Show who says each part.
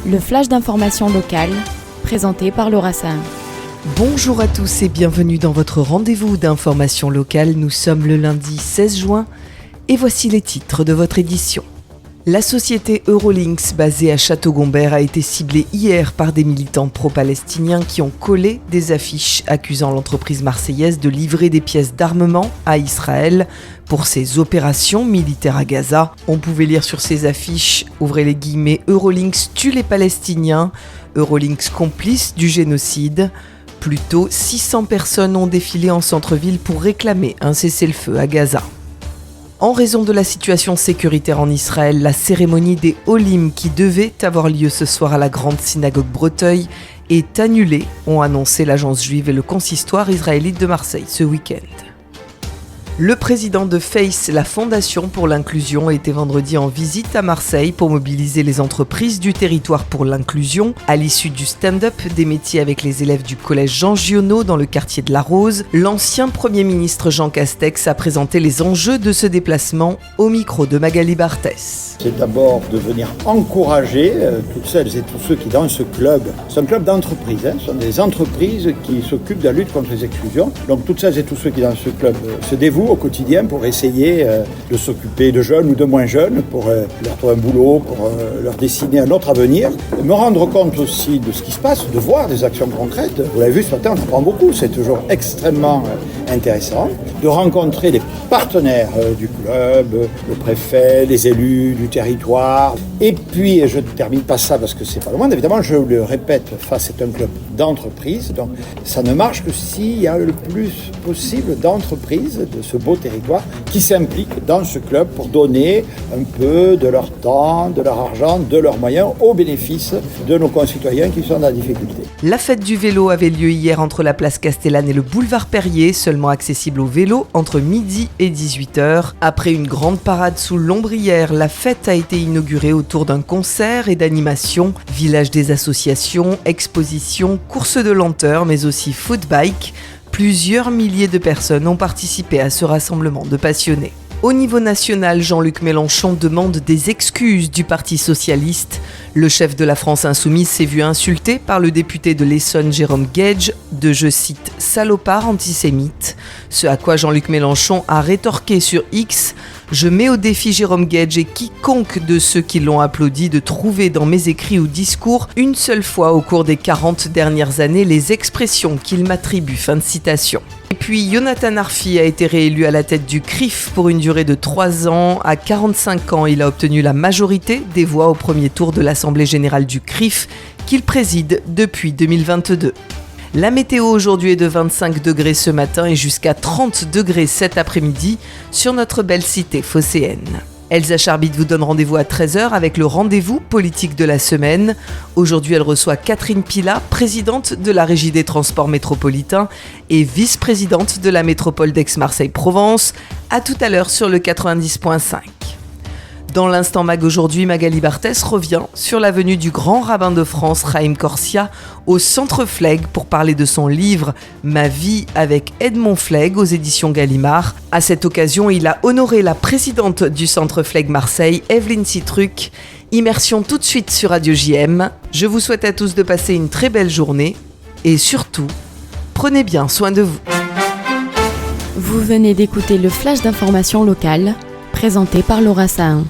Speaker 1: Le flash d'information locale, présenté par Laura Sahin.
Speaker 2: Bonjour à tous et bienvenue dans votre rendez-vous d'information locale. Nous sommes le lundi 16 juin et voici les titres de votre édition. La société Eurolinks basée à Château-Gombert a été ciblée hier par des militants pro-palestiniens qui ont collé des affiches accusant l'entreprise marseillaise de livrer des pièces d'armement à Israël pour ses opérations militaires à Gaza. On pouvait lire sur ces affiches, ouvrez les guillemets, Eurolinks tue les Palestiniens, Eurolinks complice du génocide. Plus tôt, 600 personnes ont défilé en centre-ville pour réclamer un cessez-le-feu à Gaza. En raison de la situation sécuritaire en Israël, la cérémonie des Olim qui devait avoir lieu ce soir à la grande synagogue Breteuil est annulée, ont annoncé l'agence juive et le consistoire israélite de Marseille ce week-end. Le président de FACE, la Fondation pour l'inclusion, était vendredi en visite à Marseille pour mobiliser les entreprises du territoire pour l'inclusion. À l'issue du stand-up des métiers avec les élèves du collège Jean Giono dans le quartier de la Rose, l'ancien Premier ministre Jean Castex a présenté les enjeux de ce déplacement au micro de Magali Barthès.
Speaker 3: C'est d'abord de venir encourager toutes celles et tous ceux qui dans ce club, c'est un club d'entreprises, ce sont des entreprises qui s'occupent de la lutte contre les exclusions. Donc toutes celles et tous ceux qui dans ce club se dévouent au quotidien pour essayer de s'occuper de jeunes ou de moins jeunes, pour leur trouver un boulot, pour leur dessiner un autre avenir. Me rendre compte aussi de ce qui se passe, de voir des actions concrètes. Vous l'avez vu ce matin, on apprend beaucoup, c'est toujours extrêmement intéressant. De rencontrer les partenaires du club, le préfet, les élus du territoire. Et puis, je ne termine pas ça parce que c'est pas le moindre, évidemment, je le répète, FACE est un club d'entreprise, donc ça ne marche que s'il y a le plus possible d'entreprises de ce beau territoire qui s'impliquent dans ce club pour donner un peu de leur temps, de leur argent, de leurs moyens au bénéfice de nos concitoyens qui sont dans la difficulté.
Speaker 2: La fête du vélo avait lieu hier entre la place Castellane et le boulevard Perrier, seulement accessible au vélo entre midi et 18h. Après une grande parade sous l'ombrière, la fête a été inaugurée autour d'un concert et d'animation. Village des associations, expositions, courses de lenteur, mais aussi footbike. Plusieurs milliers de personnes ont participé à ce rassemblement de passionnés. Au niveau national, Jean-Luc Mélenchon demande des excuses du Parti socialiste. Le chef de la France insoumise s'est vu insulté par le député de l'Essonne Jérôme Guedj de, je cite, « salopard antisémite ». Ce à quoi Jean-Luc Mélenchon a rétorqué sur X « Je mets au défi Jérôme Guedj et quiconque de ceux qui l'ont applaudi de trouver dans mes écrits ou discours une seule fois au cours des 40 dernières années les expressions qu'il m'attribue ». Fin de citation. Et puis, Jonathan Arfi a été réélu à la tête du CRIF pour une durée de 3 ans. À 45 ans, il a obtenu la majorité des voix au premier tour de l'Assemblée générale du CRIF qu'il préside depuis 2022. La météo aujourd'hui est de 25 degrés ce matin et jusqu'à 30 degrés cet après-midi sur notre belle cité phocéenne. Elsa Charbit vous donne rendez-vous à 13h avec le rendez-vous politique de la semaine. Aujourd'hui, elle reçoit Catherine Pila, présidente de la Régie des transports métropolitains et vice-présidente de la métropole d'Aix-Marseille-Provence. À tout à l'heure sur le 90.5. Dans l'Instant Mag aujourd'hui, Magali Barthès revient sur la venue du grand rabbin de France, Chaim Corsia, au Centre Flegg pour parler de son livre « Ma vie avec Edmond Flegg » aux éditions Gallimard. À cette occasion, il a honoré la présidente du Centre Flegg Marseille, Evelyne Citruc. Immersion tout de suite sur Radio JM. Je vous souhaite à tous de passer une très belle journée et surtout, prenez bien soin de vous.
Speaker 1: Vous venez d'écouter le flash d'information locale, présenté par Laura Sahin.